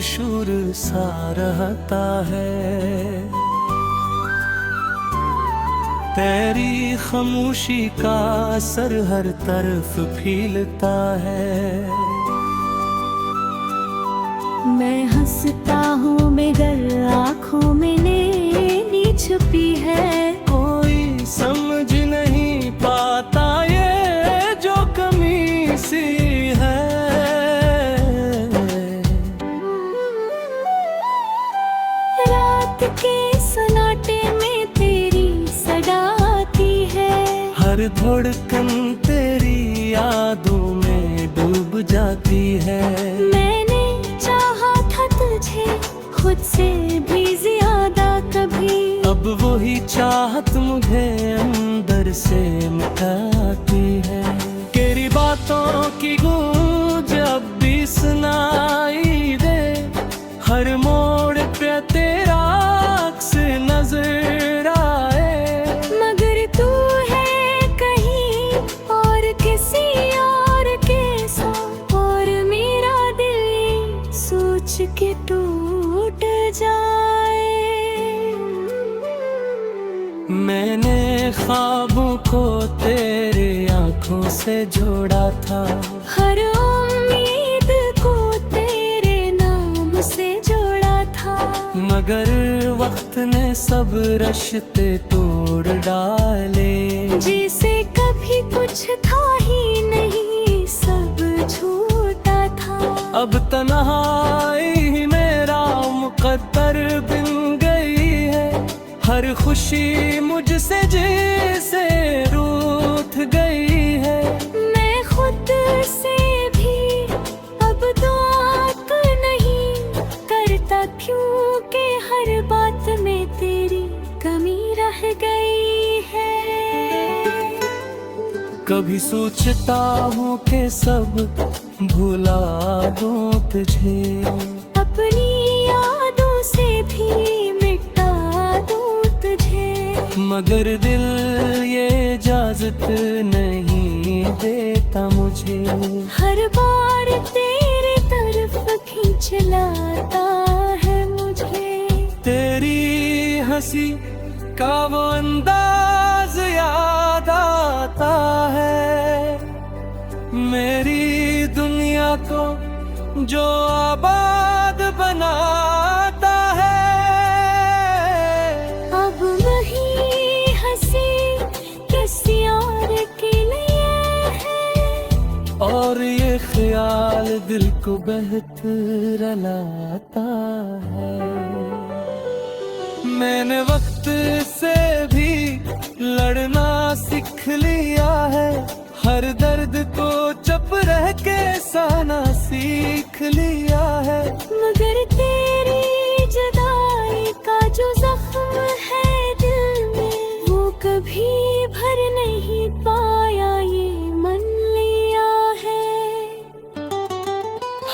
शूर सा रहता है। तेरी खामोशी का असर हर तरफ फैलता है। मैं हंसता हूँ मगर आँखों में नैनी छुपी है। कोई समझ नहीं पाता ये जो कमी सी है। रात के सन्नाटे में तेरी सदा आती है। हर धड़कन तेरी यादों में डूब जाती है। मैंने चाहा था तुझे खुद से भी ज्यादा कभी। अब वही चाहत मुझे अंदर से मिटाती है। तेरी बातों की गूंज अब भी सुनाई दे। हर मोड़ पे तेरा अक्स नजर आए। मगर तू है कहीं और किसी और के साथ, और मेरा दिल सोच के टूट जाए। मैंने ख्वाबों को तेरे आंखों से जोड़ा था। हर उम्मीद को तेरे नाम से जोड़ा था। मगर वक्त ने सब रिश्ते तोड़ डाले। जिसे कभी कुछ था ही नहीं, सब झूठा था। अब तन्हाई ही मेरा मुकद्दर बन गई है। हर खुशी मुझसे जैसे रूठ गई है। मैं खुद से भी अब दुआ नहीं करता, क्योंकि हर बात में तेरी कमी रह गई है। कभी सोचता हूँ कि सब भुला दूँ तुझे। अपनी यादों से भी मिटा दूँ तुझे। मगर दिल ये इजाजत नहीं देता मुझे। हर बार तेरे तरफ खींच लाता है मुझे। तेरी हंसी का वो अंदाज याद आता है। मेरी दुनिया को जो आबाद बनाता है। अब वही हंसी किसी और के लिए है। और ये ख्याल दिल को बेहतर लाता है। मैंने वक्त से भी लड़ना सीख लिया है। हर दर्द को चुप रह के सहना सीख लिया है। मगर तेरी जुदाई का जो जख्म है दिल में, वो कभी भर नहीं पाया, ये मन लिया है।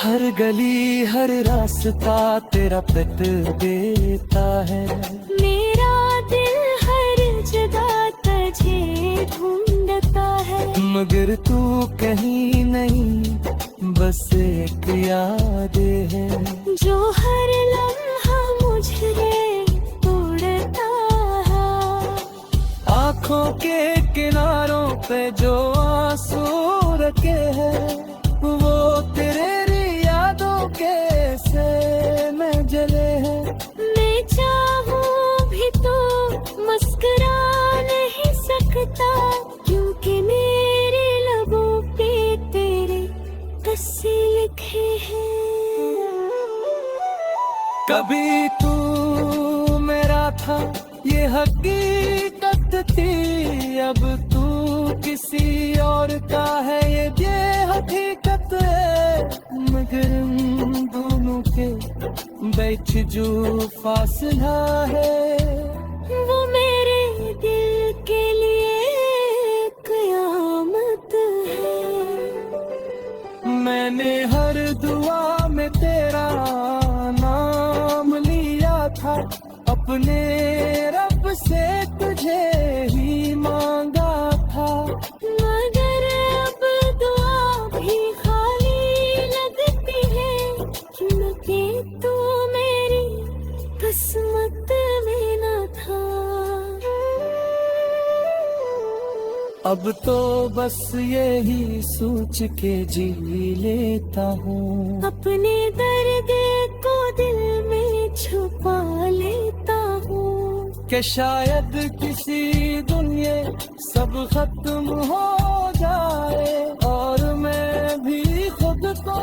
हर गली हर रास्ता तेरा पत देता है। मेरा दिल हर जगह तुझे ढूंढता है। मगर तू कहीं नहीं, बस एक याद है जो हर लम्हा मुझे तोड़ता है। आँखों के किनारों पे जो आंसू रखे हैं, वो तेरे यादों के से में जले हैं। मैं चाहूँ भी तो मुस्कुरा नहीं सकता, क्योंकि मेरे लबों पे तेरे किस्से लिखे हैं। कभी तू मेरा था ये हकीकत थी। अब तू किसी और का है ये हकीकत है। मगर हम दोनों के बीच जो फासला है, वो मेरे दिल के लिए कयामत है। मैंने हर दुआ में तेरा नाम लिया था। अपने रब से तुझे ही मांगा था। मगर अब दुआ भी खाली लगती है, क्योंकि वक्त में न था। अब तो बस यही सोच के जी लेता हूँ, अपने दर्द को दिल में छुपा लेता हूँ। कि शायद किसी दिन ये सब खत्म हो जाए और मैं भी खुद को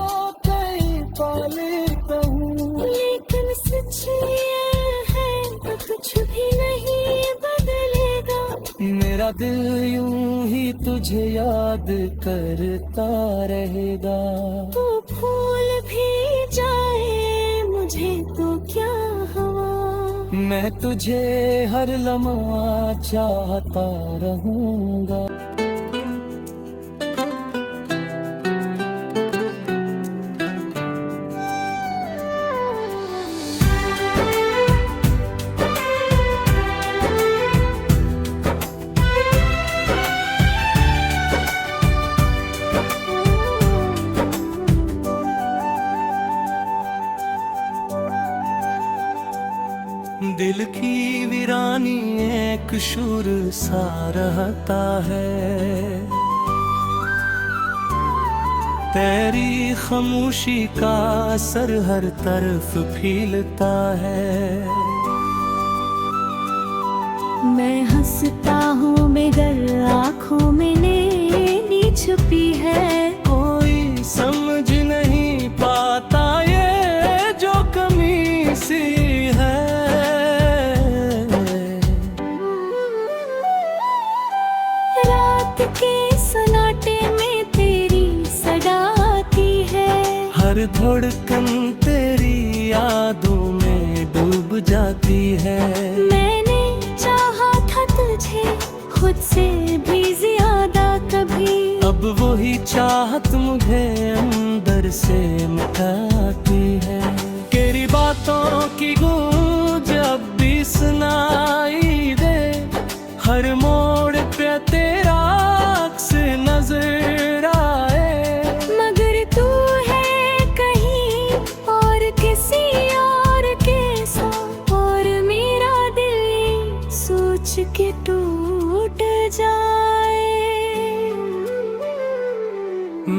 कहीं पा लेता हूँ। लेकिन सच ये है तो कुछ भी नहीं बदलेगा। मेरा दिल यूं ही तुझे याद करता रहेगा। तो भूल भी जाए मुझे तो क्या हवा। मैं तुझे हर लम्हा चाहता रहूंगा। दिल की वीरानी एक शूर सा रहता है, तेरी खामोशी का असर हर तरफ फैलता है। मैं हंसता हूँ मगर आँखों में नैनी छुपी है। कोई समझ नहीं पाता ये जो कमी सी है। रात के सन्नाटे में तेरी सदा आती है। हर धड़कन तेरी यादों में डूब जाती है। मैंने चाहा था तुझे खुद से भी ज्यादा कभी। अब वही चाहत मुझे अंदर से मिटाती है। तेरी बातों की गूंज अब भी सुनाई दे, हर मोड़ पे तेरा अक्स नजर आए। मगर तू है कहीं और किसी और के साथ, और मेरा दिल सोच के टूट जाए।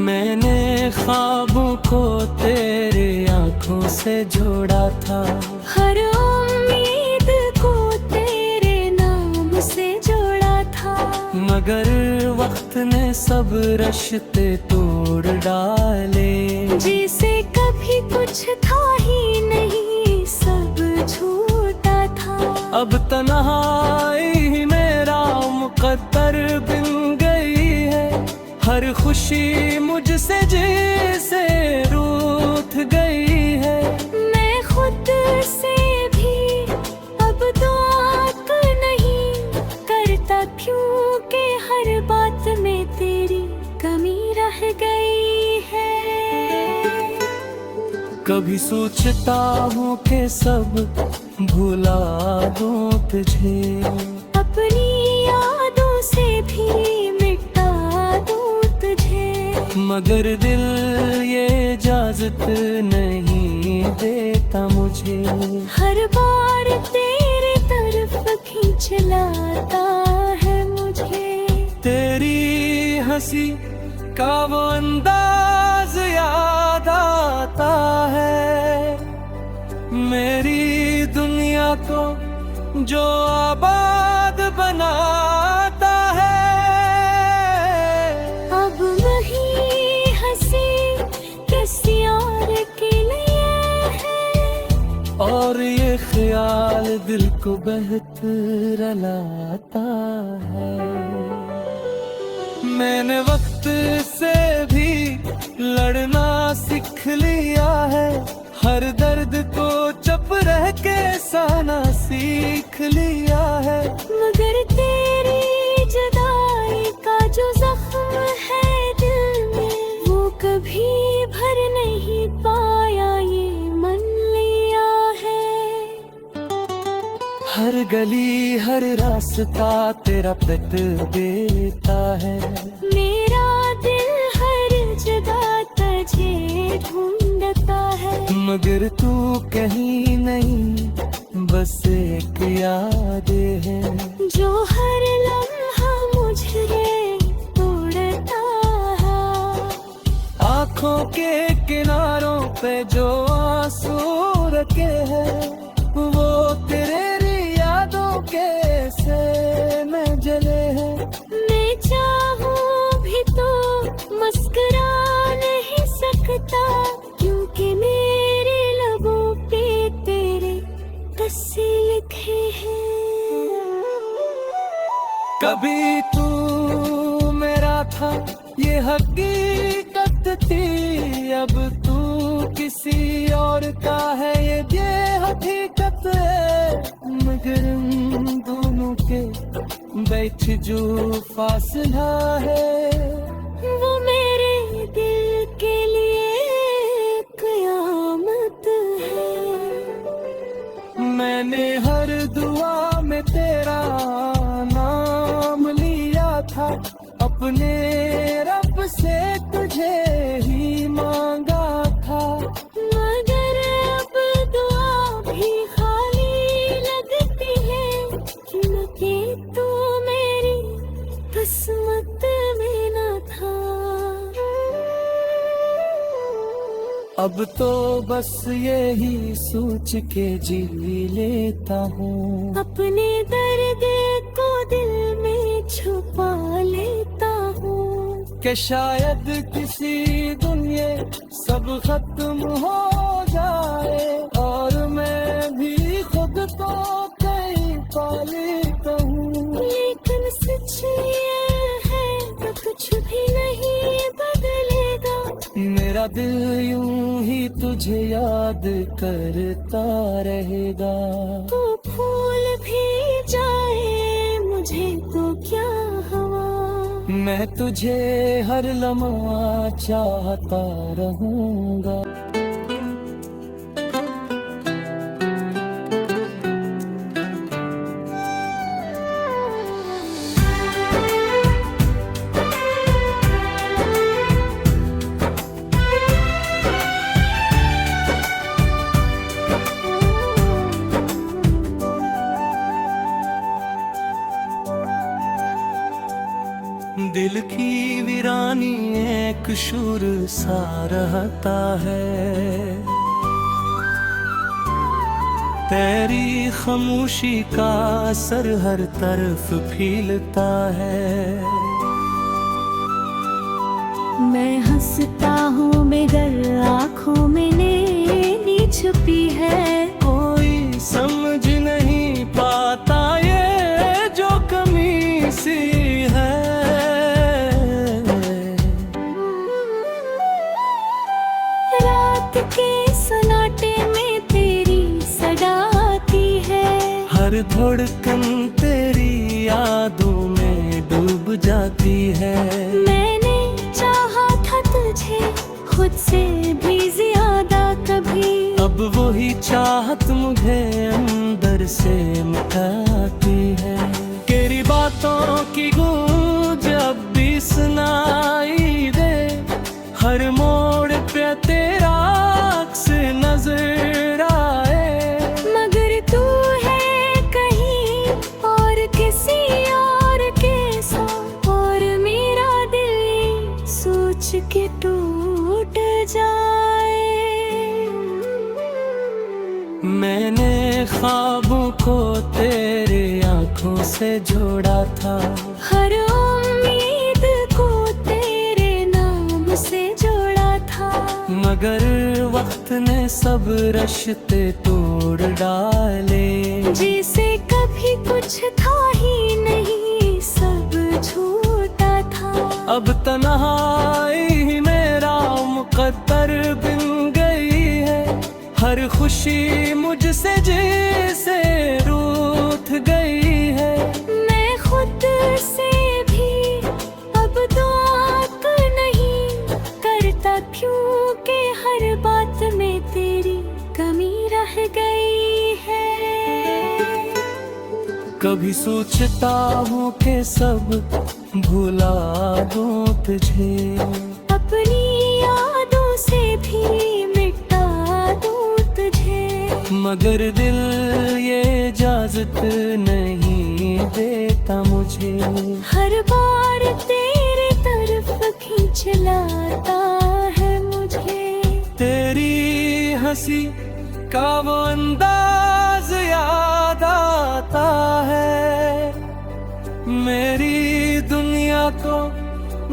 मैंने ख्वाबों को तेरे आंखों से जोड़ा था, हर उम्मीद को तेरे नाम से जोड़ा था। मगर वक्त ने सब रिश्ते तोड़ डाले। जैसे कभी कुछ था ही नहीं, सब झूठा था। अब तन्हाई ही मेरा मुकद्दर बन गई है। हर खुशी मुझसे जैसे रूठ गई है। मैं खुद से भी अब दुआ नहीं करता, क्योंकि हर बात में तेरी कमी रह गई है। कभी सोचता हूँ कि सब भुला दूँ तुझे, अपनी यादों से भी मिटा दूँ तुझे। मगर दिल ये इजाजत नहीं देता मुझे। हर बार तेरे तरफ खींच लाता है मुझे। तेरी हंसी का वो अंदाज याद आता है, मेरी दुनिया को जो आबाद बनाता है। अब वही हंसी किसी और के लिए है, और ये ख्याल दिल को बेहतर लाता है। मैंने वक्त से भी लड़ना सीख लिया है, हर दर्द को चुप रह के सहना सीख लिया है। मगर तेरी जुदाई का जो जख्म है दिल में, वो कभी भर नहीं पाया ये मन लिया है। हर गली हर रास्ता तेरा पिट देता है। मेरा दिल हर जगह तुझे ढूंढता है। मगर तू कहीं नहीं बस एक यादें हैं जो हर लम्हा मुझे तोड़ता है। आँखों के किनारों पे जो आंसू रखे हैं वो तेरी यादों के से में जले हैं। मैं चाहूं भी तो मुस्कुरा नहीं सकता क्योंकि मेरे लबों पे तेरे कस्से लिखे हैं। कभी तू मेरा था ये हकीकत थी, अब तू किसी और का है ये हकीकत है। मगर इन दोनों के बैठ जो फासला है वो मेरे दिल के लिए कयामत है। मैंने हर दुआ में तेरा नाम लिया था, अपने रब से तुझे ही मांगा था। मगर अब दुआ भी खाली लगती है क्योंकि तू मेरी किस्मत में न था। अब तो बस यही सोच के जी लेता हूँ, अपने दर्द को दिल में छुपा लेता हूँ कि शायद किसी दिन ये सब खत्म हो जाए और मैं भी खुद को कहीं पा लेता हूँ। लेकिन सच ये है तो कुछ भी नहीं बदलेगा। मेरा दिल यूं ही तुझे याद करता रहेगा। तो भूल भी जाए मुझे तो क्या हवा। मैं तुझे हर लम्हा चाहता रहूंगा। दिल की वीरानी एक शूर सा रहता है, तेरी खामोशी का असर हर तरफ फैलता है। मैं हंसता हूँ मगर आँखों में नैनी छुपी है। कोई समझ नहीं पाता ये जो कमी सी है। रात के सन्नाटे में तेरी सदा आती है। हर धड़कन तेरी यादों में डूब जाती है। मैंने चाहा था तुझे खुद से भी ज्यादा कभी, अब वही चाहत मुझे अंदर से मिटाती है। तेरी बातों की गूंज अब भी सुनाई दे, हर मोड़ पे तेरा अक्स नजर आए। मगर तू है कहीं और किसी और के साथ, और मेरा दिल सोच के टूट जाए। मैंने ख्वाबों को तेरे आंखों से जोड़ा था, हर उम्मीद को तेरे नाम से जोड़ा था। मगर वक्त ने सब रिश्ते तोड़ डाले। जिसे कभी कुछ था ही नहीं, सब झूठा था। अब तन्हाई ही मेरा मुकद्दर बन गई है, हर खुशी मुझसे जैसे रूठ गई है। मैं खुद से भी अब दुआ नहीं करता क्योंकि हर बात में तेरी कमी रह गई है। कभी सोचता हूँ कि सब भुला दूँ तुझे, अपनी यादों से भी मिटा दूँ तुझे। मगर दिल ये इजाजत नहीं देता मुझे। हर बार तेरे तरफ खींच लाता है मुझे। तेरी हंसी का वो अंदाज याद आता है, मेरी दुनिया को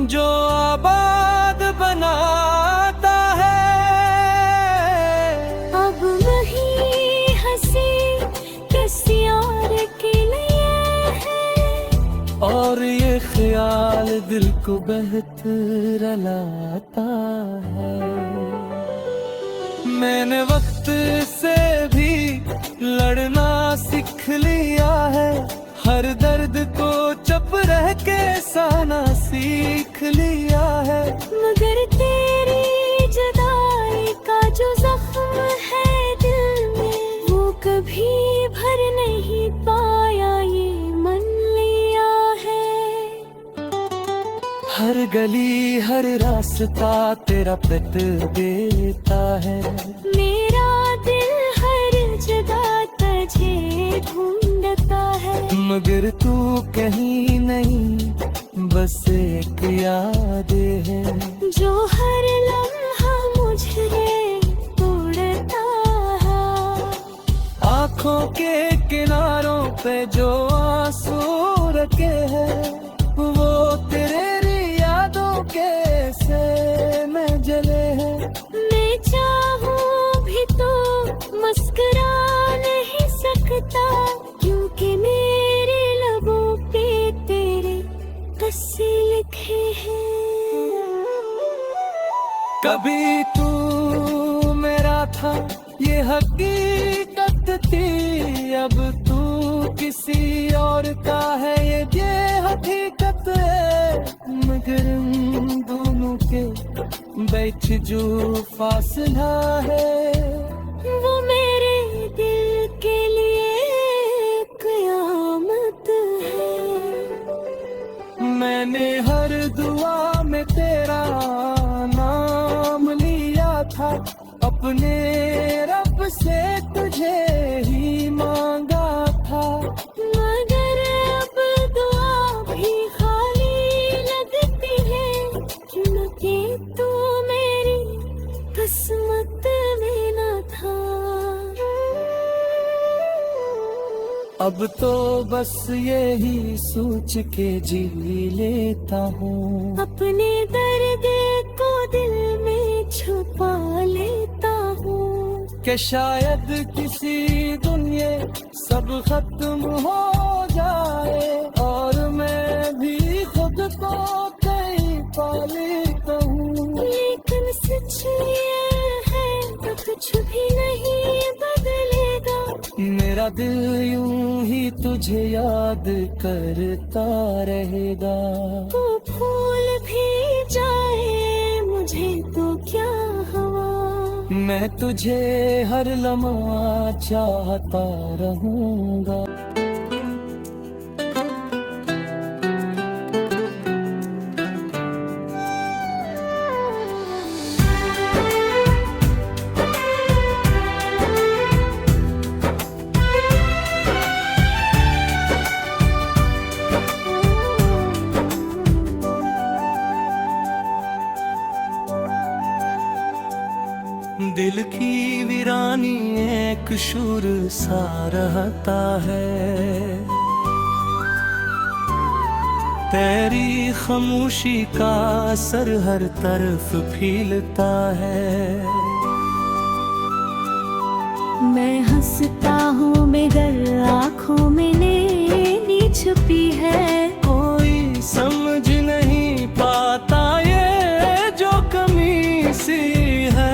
जो आबाद बनाता है। अब नहीं हंसी किसी और के लिए है, और ये ख्याल दिल को बेहतर लाता है। मैंने वक्त से भी लड़ना सीख लिया है, हर दर्द को चुप रह के सहना सीख लिया है। मगर तेरी जुदाई का जो जख्म है दिल में, वो कभी भर नहीं पाया ये मन लिया है। हर गली हर रास्ता तेरा पत देता है, मेरा दिल हर जगह तुझे ढूंढता है। मगर तू कहीं नहीं, बस एक याद है जो हर लम्हा मुझे तोड़ता है। आँखों के किनारों पे जो आंसू रखे हैं, वो तेरी यादों के से में जले हैं। मैं चाहूँ भी तो मुस्कुरा नहीं सकता, क्योंकि मेरे लबों पे तेरे किस्से लिखे हैं। कभी तू मेरा था ये हकीकत थी, अब तू किसी और का है ये हकीकत है। मगर हम दोनों के बीच जो फासला है, वो मेरे दिल के लिए कयामत है। मैंने हर दुआ में तेरा नाम लिया था, अपने रब से तुझे ही मांगा था। मगर अब दुआ भी खाली लगती है, क्योंकि तू मेरी किस्मत में न था। अब तो बस यही सोच के जी लेता हूँ, अपने दर्द को दिल में छुपा लेता हूँ। कि शायद किसी दिन ये सब खत्म हो जाए, और मैं भी खुद को कहीं पा लेता हूँ। लेकिन सच ये है तो कुछ भी नहीं बदलेगा। मेरा दिल यूं ही तुझे याद करता रहेगा। वो फूल भी जाए मुझे तो क्या हवा, मैं तुझे हर लम्हा चाहता रहूंगा। दिल की वीरानी एक शूर सा रहता है, तेरी खामोशी का असर हर तरफ फैलता है। मैं हंसता हूँ मगर आँखों में नैनी छुपी है। कोई समझ नहीं पाता ये जो कमी सी है।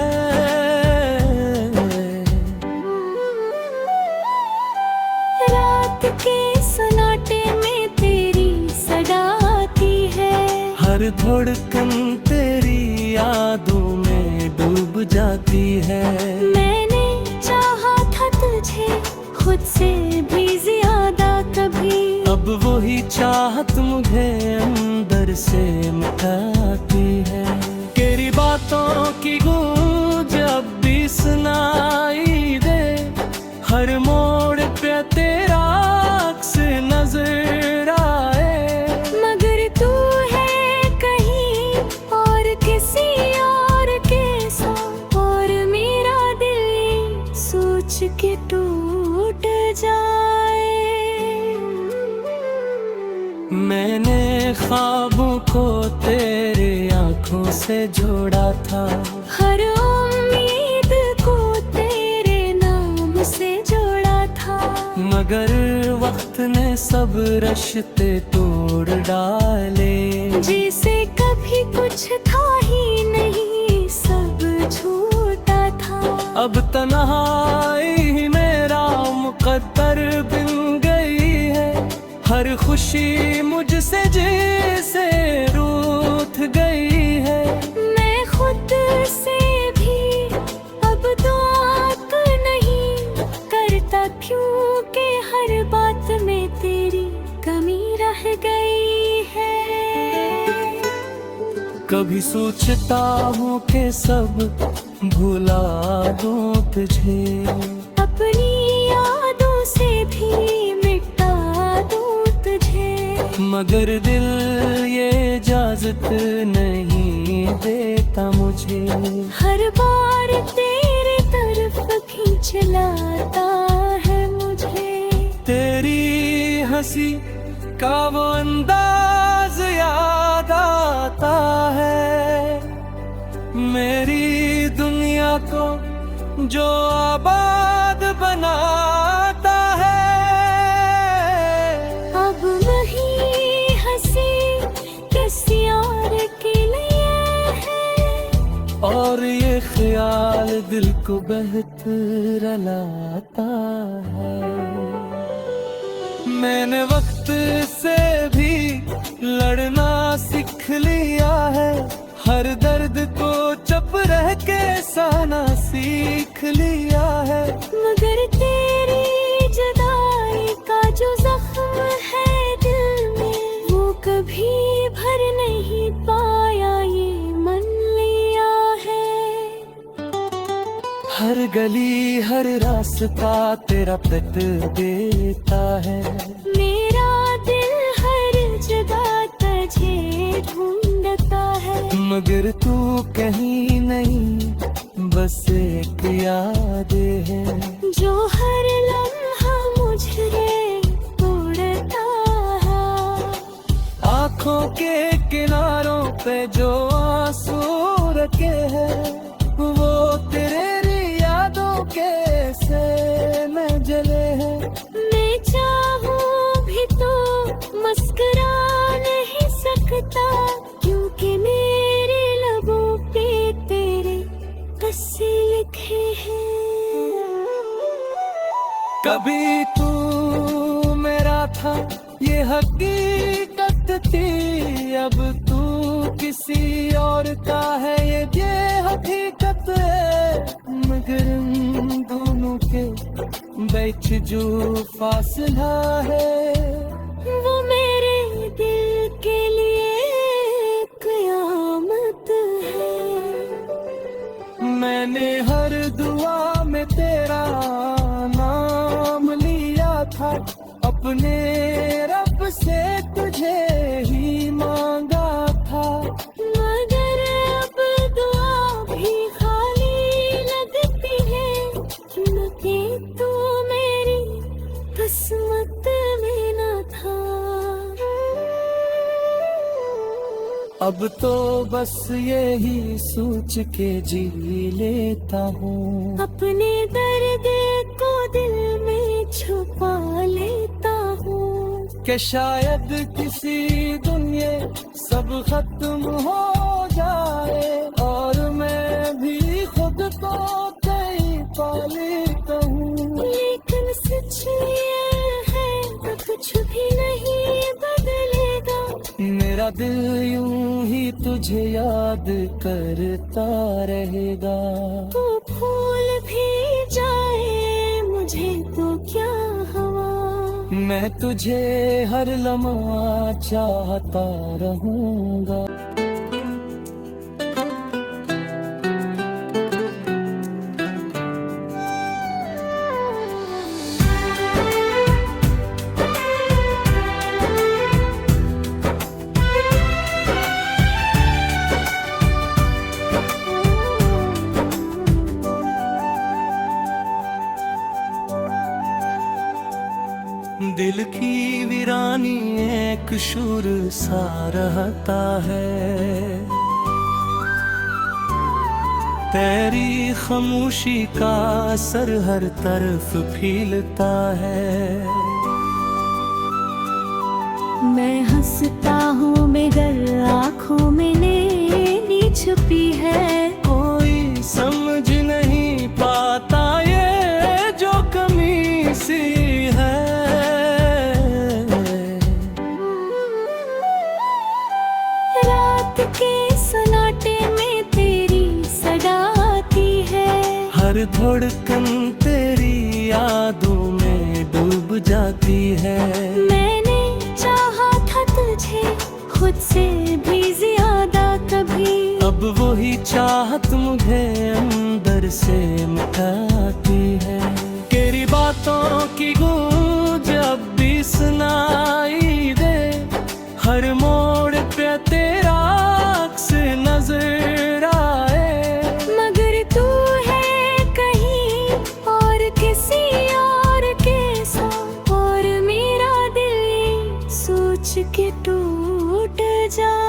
रात के सन्नाटे में तेरी सदा आती है, हर धड़कन तेरी यादों में डूब जाती है। मैंने चाहा था तुझे खुद से भी ज्यादा कभी, अब वही चाहत मुझे अंदर से मिटाती है। तेरी बातों की गूंज अब भी सुनाई दे, हर मोड़ पे तेरा अक्स नजर आए, मगर तू है कहीं और किसी और के साथ, और मेरा दिल सोच के टूट जाए। मैंने ख्वाबों को तेरे आंखों से जोड़ा था, हर उम्मीद को तेरे नाम से जोड़ा था, मगर वक्त ने सब रिश्ते तोड़ डाले। जिसे कभी कुछ था ही नहीं, सब झूठा था। अब तन्हाई ही मेरा मुकद्दर बन गई है, हर खुशी मुझसे जैसे रूठ गई है। मैं खुद से भी अब दुआ तो नहीं करता, क्योंकि हर बात में तेरी कमी रह गई है। कभी सोचता हूँ कि सब भुला दूँ तुझे, अपनी यादों से भी मिटा दूँ तुझे, मगर दिल ये इजाजत नहीं देता मुझे। हर बार तेरे तरफ खींच लाता है मुझे। तेरी हंसी का वो अंदाज याद आता है, मेरी दुनिया को जो आबाद बनाता है। अब नहीं हंसी किसी और के लिए है, और ये ख्याल दिल को बेहतर लाता है। मैंने वक्त से भी लड़ना सीख लिया है, हर दर्द को चुप रह के सहना सीख लिया है। मगर तेरी जुदाई का जो जख्म है दिल में, वो कभी भर नहीं पाया, ये मन लिया है। हर गली हर रास्ता तेरा पत देता है, मेरा दिल हर जगह तुझे ढूंढता है, मगर तू कहीं नहीं, बस एक याद है जो हर लम्हा मुझे तोड़ता है। आँखों के किनारों पे जो आंसू रखे हैं, वो तेरी यादों के से में जले हैं। मैं चाहूँ भी तो मुस्कुरा नहीं सकता, क्योंकि मेरे लबों पे तेरे किस्से लिखे हैं। कभी तू मेरा था ये हकीकत थी, अब तू किसी और का है ये हकीकत है। मगर इन दोनों के बीच जो फासला है, वो मेरे दिल के लिए कयामत है। मैंने हर दुआ में तेरा नाम लिया था, अपने रब से तुझे ही मांगा था। मगर अब दुआ भी खाली लगती है, क्योंकि तू मेरी किस्मत में न था। अब तो बस यही सोच के जी लेता हूँ, अपने दर्द को दिल में छुपा लेता हूँ, कि शायद किसी दिन ये सब खत्म हो जाए, और मैं भी खुद को कहीं पा लेता हूँ। लेकिन सच ये है तो कुछ भी नहीं बदलेगा। मेरा दिल यूं ही तुझे याद करता रहेगा। तू भूल भी जाए मुझे तो क्या हवा, मैं तुझे हर लम्हा चाहता रहूंगा। दिल की वीरानी एक शूर सा रहता है, तेरी खामोशी का असर हर तरफ फैलता है। मैं हंसता हूँ मगर आँखों में नैनी छुपी है, कोई समझ नहीं पाता ये जो कमी सी है। रात के सन्नाटे में तेरी सदा आती है, हर धड़कन तेरी यादों में डूब जाती है। मैंने चाहा था तुझे खुद से भी ज्यादा कभी, अब वही चाहत मुझे अंदर से मिटाती है। तेरी बातों की गूंज अब भी सुनाई दे, हर मोड़ पे तेरा अक्स नजर आए। मगर तू है कहीं और किसी और के साथ, और मेरा दिल सोच के टूट जाए।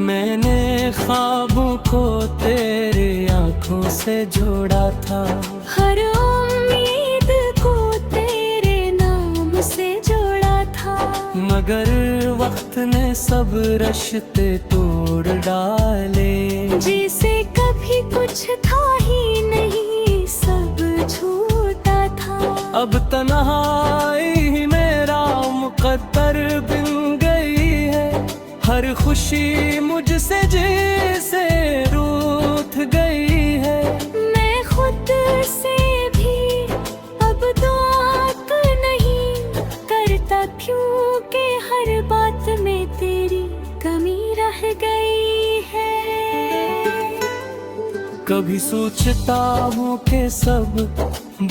मैंने ख्वाबों को तेरे आंखों से जोड़ा था, हर उम्मीद को तेरे नाम से जोड़ा था, मगर वक्त ने सब रिश्ते तोड़ डाले। जिसे कभी कुछ था ही नहीं, सब झूठा था। अब तन्हाई ही मेरा मुकद्दर बन गई है, हर खुशी मुझसे जैसे रूठ गई है। मैं खुद से भी अब दुआ नहीं करता, क्योंकि हर बात में तेरी कमी रह गई है। कभी सोचता हूँ कि सब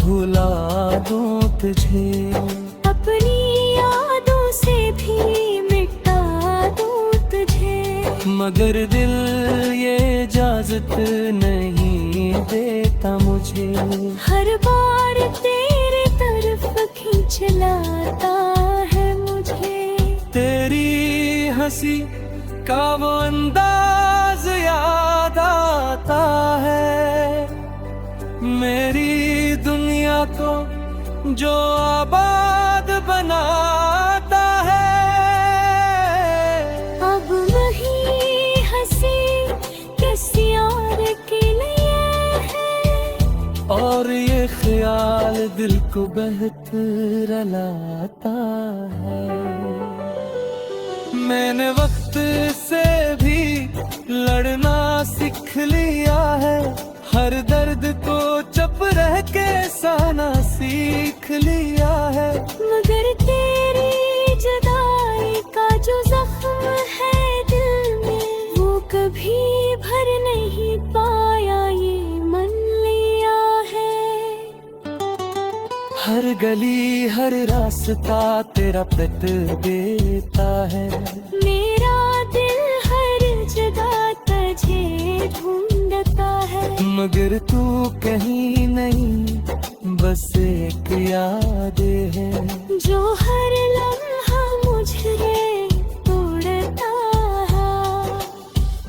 भुला दूँ तुझे, अपनी यादों से भी मिटा दूँ तुझे, मगर दिल ये इजाजत नहीं देता मुझे। हर बार तेरे तरफ खींच लाता है मुझे। तेरी हंसी का वो अंदाज याद आता है, मेरी दुनिया को जो आबाद बनाता है। अब वही हंसी किसी और के लिए है, और ये ख्याल दिल को बेहतर लाता है। मैंने वक्त से भी लड़ना सीख लिया है, हर दर्द को चुप रह के सहना सीख लिया है। मगर तेरी जुदाई का जो जख्म है दिल में, वो कभी भर नहीं पाया ये मन लिया है। हर गली हर रास्ता तेरा प्रत देता है, मेरा दिल हर जगह तुझे ढूंढता है, मगर तू कहीं नहीं बस एक याद है, जो हर लम्हा मुझे तोड़ता है।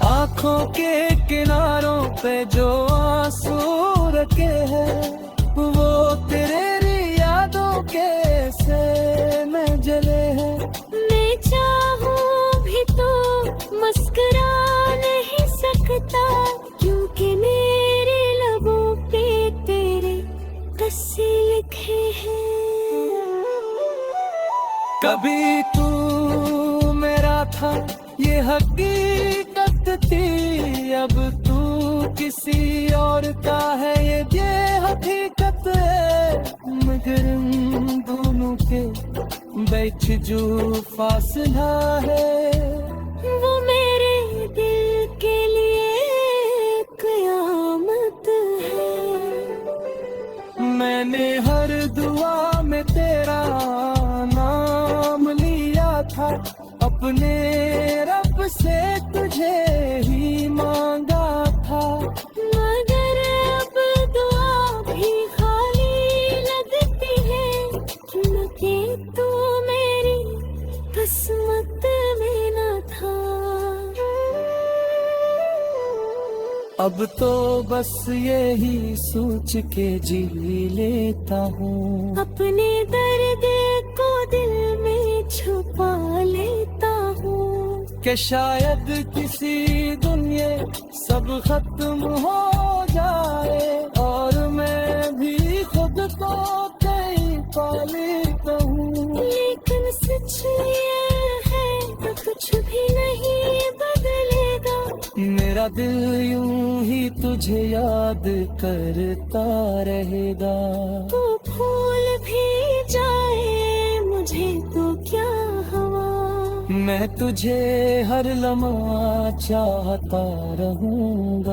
आँखों के किनारों पे जो आंसू रखे हैं, वो तेरे यादों के से में जले हैं। मैं चाहूँ भी तो मुस्कुरा नहीं सकता, क्योंकि मेरे लबों पे तेरे किस्से लिखे हैं। कभी तू मेरा था ये हकीकत थी, अब तू किसी और का है ये हकीकत है। मगर हम दोनों के बीच जो फासला है, वो मेरे दिल के लिए कयामत है। मैंने हर दुआ में तेरा नाम लिया था, अपने रब से तुझे ही मांगा था। मगर अब दुआ भी खाली लग अब तो बस यही सोच के जी लेता हूँ, अपने दर्द को दिल में छुपा लेता हूँ। कि शायद किसी दिन ये सब खत्म हो जाए और मैं भी खुद को कहीं पा लेता हूँ। लेकिन सच ये है तो कुछ भी नहीं बदलेगा। मेरा दिल यूं ही तुझे याद करता रहेगा। तो भूल भी जाए मुझे तो क्या हवा, मैं तुझे हर लम्हा चाहता रहूंगा।